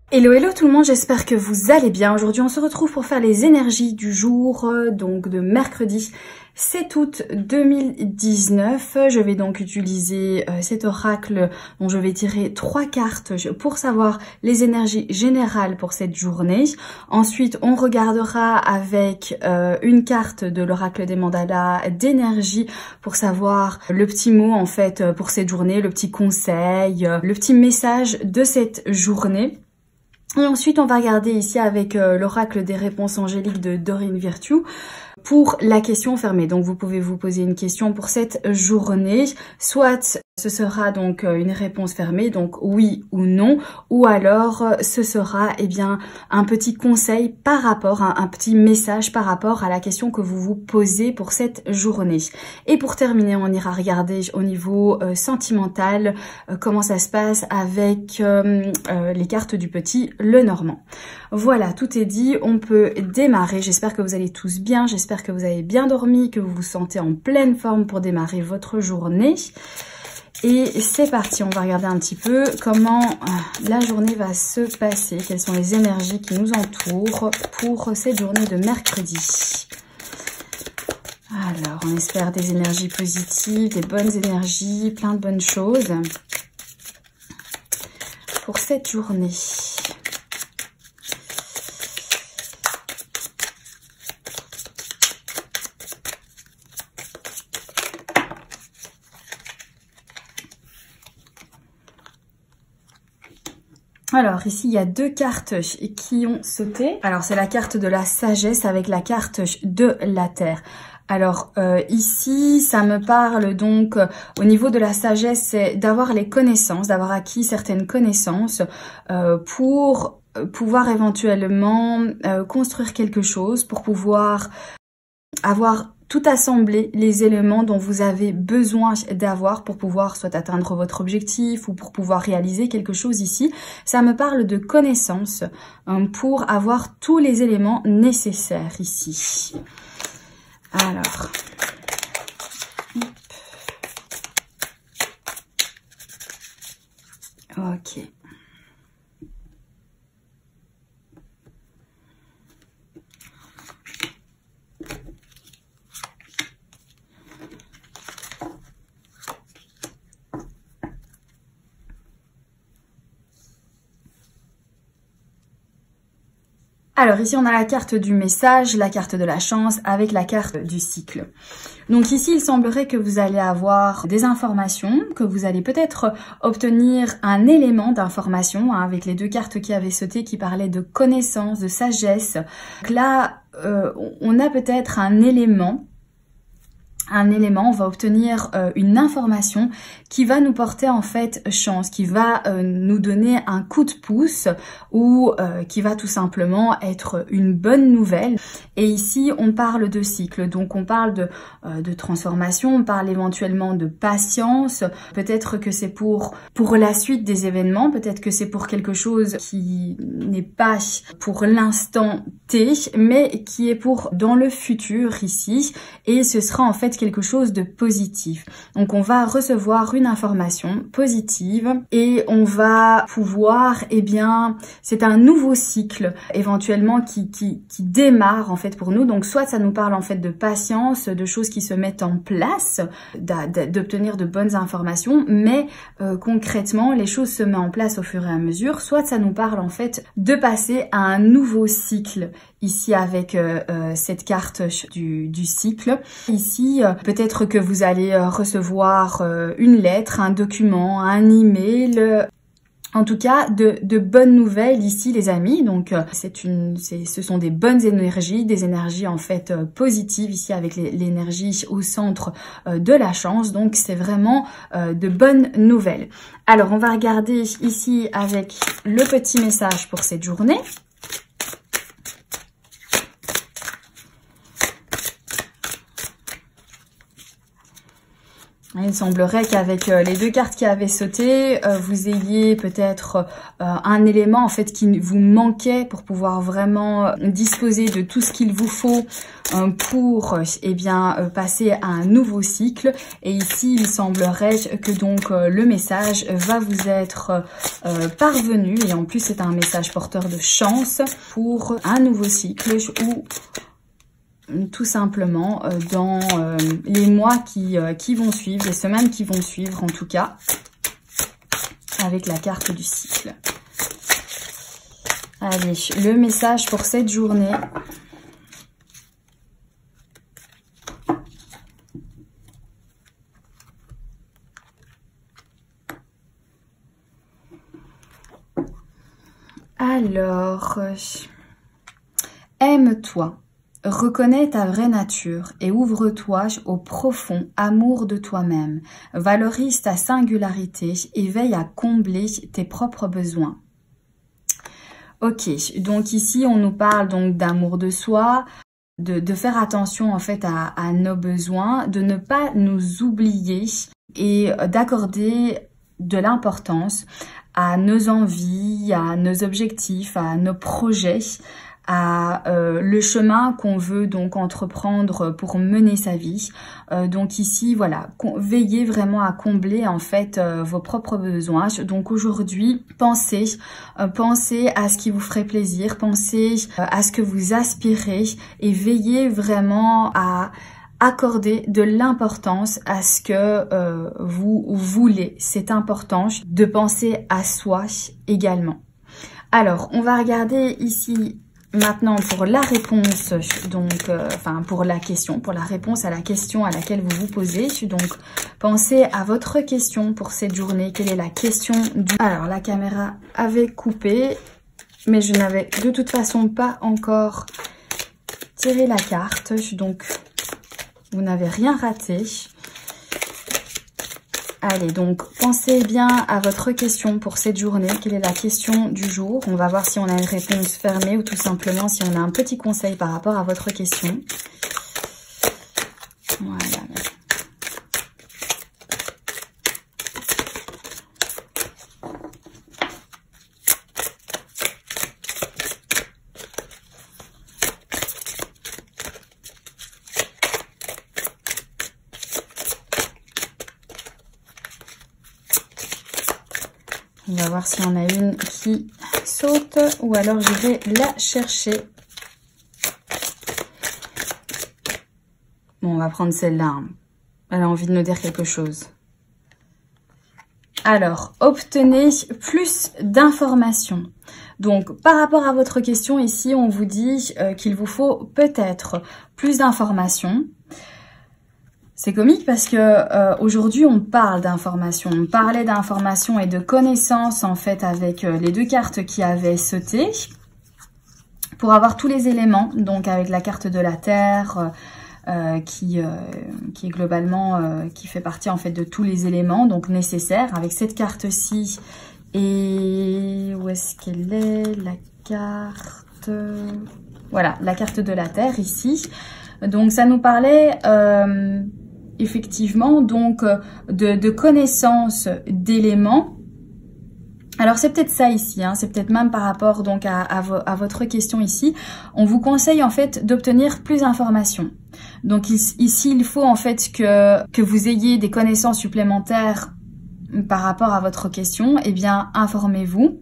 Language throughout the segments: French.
Hello hello tout le monde, j'espère que vous allez bien. Aujourd'hui on se retrouve pour faire les énergies du jour, donc de mercredi 7 août 2019. Je vais donc utiliser cet oracle dont je vais tirer 3 cartes pour savoir les énergies générales pour cette journée. Ensuite on regardera avec une carte de l'oracle des mandalas d'énergie pour savoir le petit mot en fait pour cette journée, le petit conseil, le petit message de cette journée. Et ensuite, on va regarder ici avec l'oracle des réponses angéliques de Dorine Virtue pour la question fermée. Donc, vous pouvez vous poser une question pour cette journée. Soit ce sera donc une réponse fermée, donc oui ou non, ou alors ce sera un petit conseil par rapport, un petit message par rapport à la question que vous vous posez pour cette journée. Et pour terminer, on ira regarder au niveau sentimental comment ça se passe avec les cartes du petit Lenormand. Voilà, tout est dit, on peut démarrer. J'espère que vous allez tous bien, j'espère que vous avez bien dormi, que vous vous sentez en pleine forme pour démarrer votre journée. Et c'est parti, on va regarder un petit peu comment la journée va se passer, quelles sont les énergies qui nous entourent pour cette journée de mercredi. Alors, on espère des énergies positives, des bonnes énergies, plein de bonnes choses pour cette journée. Alors ici il y a 2 cartes qui ont sauté. Alors c'est la carte de la sagesse avec la carte de la terre. Alors ici ça me parle donc au niveau de la sagesse, c'est d'avoir les connaissances, d'avoir acquis certaines connaissances pour pouvoir éventuellement construire quelque chose, pour pouvoir avoir tout assembler les éléments dont vous avez besoin d'avoir pour pouvoir soit atteindre votre objectif ou pour pouvoir réaliser quelque chose ici. Ça me parle de connaissances pour avoir tous les éléments nécessaires ici. Alors, ok. Alors ici on a la carte du message, la carte de la chance avec la carte du cycle. Donc ici il semblerait que vous allez avoir des informations, que vous allez peut-être obtenir un élément d'information avec les 2 cartes qui avaient sauté qui parlaient de connaissance, de sagesse. Donc là on a peut-être un élément, on va obtenir une information qui va nous porter en fait chance, qui va nous donner un coup de pouce ou qui va tout simplement être une bonne nouvelle. Et ici on parle de cycle, donc on parle de transformation, on parle éventuellement de patience, peut-être que c'est pour la suite des événements, peut-être que c'est pour quelque chose qui n'est pas pour l'instant T, mais qui est pour dans le futur ici, et ce sera en fait quelque chose de positif. Donc on va recevoir une information positive et on va pouvoir, c'est un nouveau cycle éventuellement qui démarre en fait pour nous. Donc soit ça nous parle en fait de patience, de choses qui se mettent en place, d'obtenir de bonnes informations, mais concrètement les choses se mettent en place au fur et à mesure. Soit ça nous parle en fait de passer à un nouveau cycle ici avec cette carte du cycle. Ici, peut-être que vous allez recevoir une lettre, un document, un email, en tout cas de bonnes nouvelles ici les amis. Donc ce sont des bonnes énergies, des énergies en fait positives ici avec l'énergie au centre de la chance. Donc c'est vraiment de bonnes nouvelles. Alors on va regarder ici avec le petit message pour cette journée. Il semblerait qu'avec les deux cartes qui avaient sauté, vous ayez peut-être un élément en fait qui vous manquait pour pouvoir vraiment disposer de tout ce qu'il vous faut pour passer à un nouveau cycle. Et ici, il semblerait que donc le message va vous être parvenu, et en plus c'est un message porteur de chance pour un nouveau cycle ou tout simplement dans les mois qui vont suivre, les semaines qui vont suivre en tout cas, avec la carte du cycle. Allez, le message pour cette journée. Alors, aime-toi. Reconnais ta vraie nature et ouvre-toi au profond amour de toi-même. Valorise ta singularité et veille à combler tes propres besoins. Ok, donc ici on nous parle donc d'amour de soi, de faire attention en fait à nos besoins, de ne pas nous oublier et d'accorder de l'importance à nos envies, à nos objectifs, à nos projets, à le chemin qu'on veut donc entreprendre pour mener sa vie. Donc ici, voilà, veillez vraiment à combler en fait vos propres besoins. Donc aujourd'hui, pensez à ce qui vous ferait plaisir, pensez à ce que vous aspirez et veillez vraiment à accorder de l'importance à ce que vous voulez. C'est important de penser à soi également. Alors, on va regarder ici maintenant pour la réponse, donc pour la question, pour la réponse à la question à laquelle vous vous posez. Donc, pensez à votre question pour cette journée. Quelle est la question du... Alors, la caméra avait coupé, mais je n'avais de toute façon pas encore tiré la carte. Donc, vous n'avez rien raté. Allez, donc, pensez bien à votre question pour cette journée. Quelle est la question du jour? On va voir si on a une réponse fermée ou tout simplement si on a un petit conseil par rapport à votre question. Voilà. On va voir si on a une qui saute ou alors je vais la chercher. Bon, on va prendre celle-là. Elle a envie de nous dire quelque chose. Alors, obtenez plus d'informations. Donc, par rapport à votre question, ici, on vous dit qu'il vous faut peut-être plus d'informations. C'est comique parce que aujourd'hui on parle d'informations, on parlait d'informations et de connaissances en fait avec les deux cartes qui avaient sauté pour avoir tous les éléments, donc avec la carte de la Terre qui est globalement qui fait partie en fait de tous les éléments donc nécessaires avec cette carte-ci. Et où est-ce qu'elle est la carte? Voilà, la carte de la Terre ici. Donc ça nous parlait effectivement donc de connaissance d'éléments. Alors c'est peut-être ça ici, hein, c'est peut-être même par rapport donc à votre question ici. On vous conseille en fait d'obtenir plus d'informations. Donc ici il faut en fait que vous ayez des connaissances supplémentaires par rapport à votre question. Eh bien informez-vous.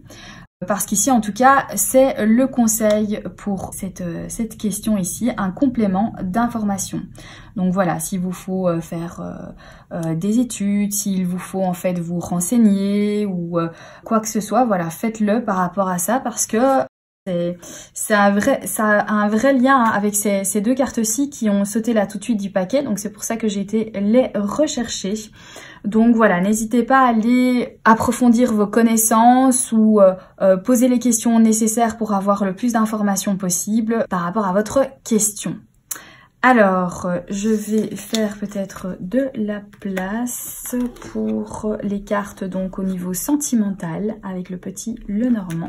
Parce qu'ici, en tout cas, c'est le conseil pour cette question ici, un complément d'information. Donc voilà, s'il vous faut faire des études, s'il vous faut en fait vous renseigner ou quoi que ce soit, voilà, faites-le par rapport à ça parce que ça a un vrai lien avec ces deux cartes-ci qui ont sauté là tout de suite du paquet. Donc c'est pour ça que j'ai été les rechercher. Donc voilà, n'hésitez pas à aller approfondir vos connaissances ou poser les questions nécessaires pour avoir le plus d'informations possible par rapport à votre question. Alors, je vais faire peut-être de la place pour les cartes donc au niveau sentimental avec le petit Lenormand.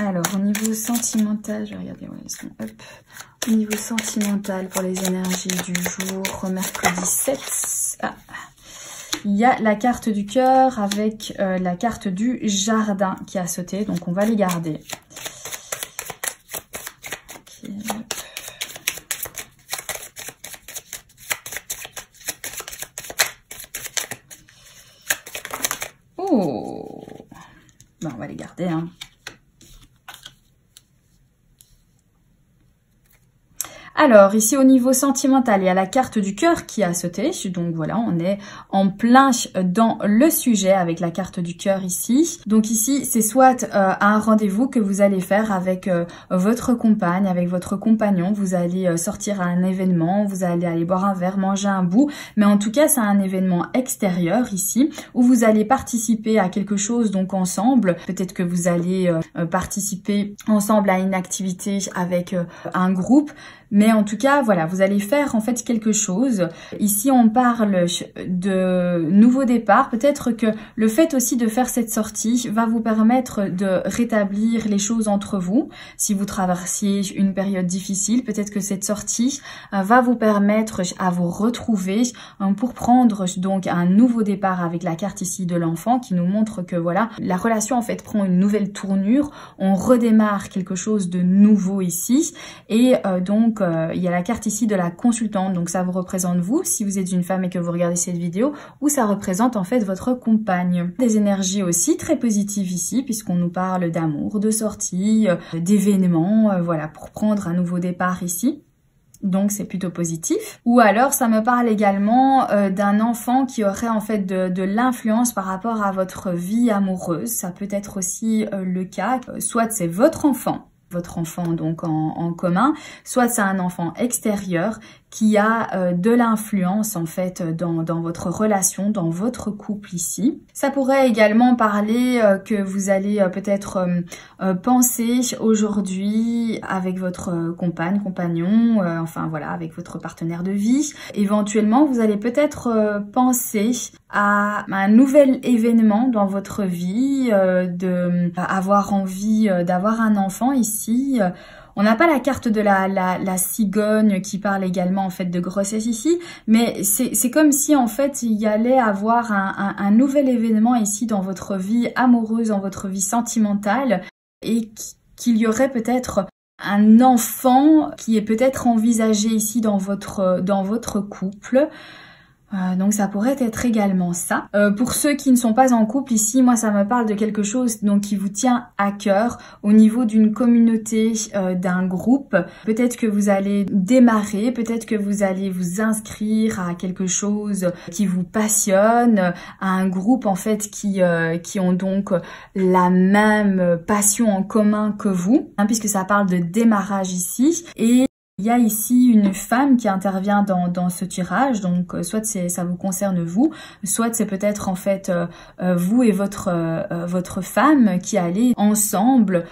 Alors, au niveau sentimental, je vais regarder où elles sont. Hop. Au niveau sentimental, pour les énergies du jour, mercredi 7. Ah. Il y a la carte du cœur avec la carte du jardin qui a sauté. Donc, on va les garder. Okay. Oh, ben, on va les garder, hein. Alors, ici, au niveau sentimental, il y a la carte du cœur qui a sauté. Donc, voilà, on est en plein dans le sujet avec la carte du cœur ici. Donc, ici, c'est soit un rendez-vous que vous allez faire avec votre compagne, avec votre compagnon. Vous allez sortir à un événement, vous allez aller boire un verre, manger un bout. Mais en tout cas, c'est un événement extérieur ici où vous allez participer à quelque chose donc ensemble. Peut-être que vous allez participer ensemble à une activité avec un groupe. Mais en tout cas, voilà, vous allez faire en fait quelque chose. Ici, on parle de nouveau départ. Peut-être que le fait aussi de faire cette sortie va vous permettre de rétablir les choses entre vous. Si vous traversiez une période difficile, peut-être que cette sortie va vous permettre à vous retrouver pour prendre donc un nouveau départ avec la carte ici de l'enfant qui nous montre que voilà, la relation en fait prend une nouvelle tournure. On redémarre quelque chose de nouveau ici et donc il y a la carte ici de la consultante, donc ça vous représente vous, si vous êtes une femme et que vous regardez cette vidéo, ou ça représente en fait votre compagne. Des énergies aussi très positives ici, puisqu'on nous parle d'amour, de sortie, d'événements, voilà, pour prendre un nouveau départ ici. Donc c'est plutôt positif. Ou alors ça me parle également d'un enfant qui aurait en fait de l'influence par rapport à votre vie amoureuse. Ça peut être aussi le cas, soit c'est votre enfant donc en commun, soit c'est un enfant extérieur qui a de l'influence en fait dans votre relation, dans votre couple ici. Ça pourrait également parler que vous allez peut-être penser aujourd'hui avec votre compagnon, enfin voilà, avec votre partenaire de vie. Éventuellement, vous allez peut-être penser à un nouvel événement dans votre vie, avoir envie d'avoir un enfant ici. On n'a pas la carte de la cigogne qui parle également en fait de grossesse ici, mais c'est comme si en fait il y allait avoir un nouvel événement ici dans votre vie amoureuse, dans votre vie sentimentale, et qu'il y aurait peut-être un enfant qui est peut-être envisagé ici dans votre couple. Donc ça pourrait être également ça. Pour ceux qui ne sont pas en couple ici, moi ça me parle de quelque chose donc qui vous tient à cœur au niveau d'une communauté, d'un groupe. Peut-être que vous allez démarrer, peut-être que vous allez vous inscrire à quelque chose qui vous passionne, à un groupe en fait qui ont donc la même passion en commun que vous, hein, puisque ça parle de démarrage ici. Et il y a ici une femme qui intervient dans ce tirage, donc soit ça vous concerne vous, soit c'est peut-être en fait vous et votre femme qui allez ensemble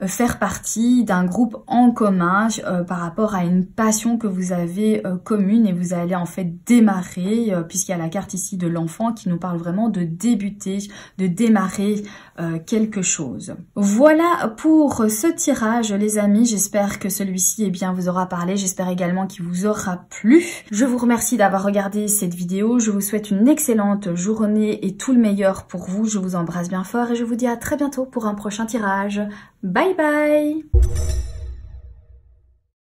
faire partie d'un groupe en commun par rapport à une passion que vous avez commune, et vous allez en fait démarrer, puisqu'il y a la carte ici de l'enfant qui nous parle vraiment de débuter, de démarrer quelque chose. Voilà pour ce tirage les amis, j'espère que celui-ci vous aura parlé, j'espère également qu'il vous aura plu. Je vous remercie d'avoir regardé cette vidéo, je vous souhaite une excellente journée et tout le meilleur pour vous, je vous embrasse bien fort et je vous dis à très bientôt pour un prochain tirage. Bye bye!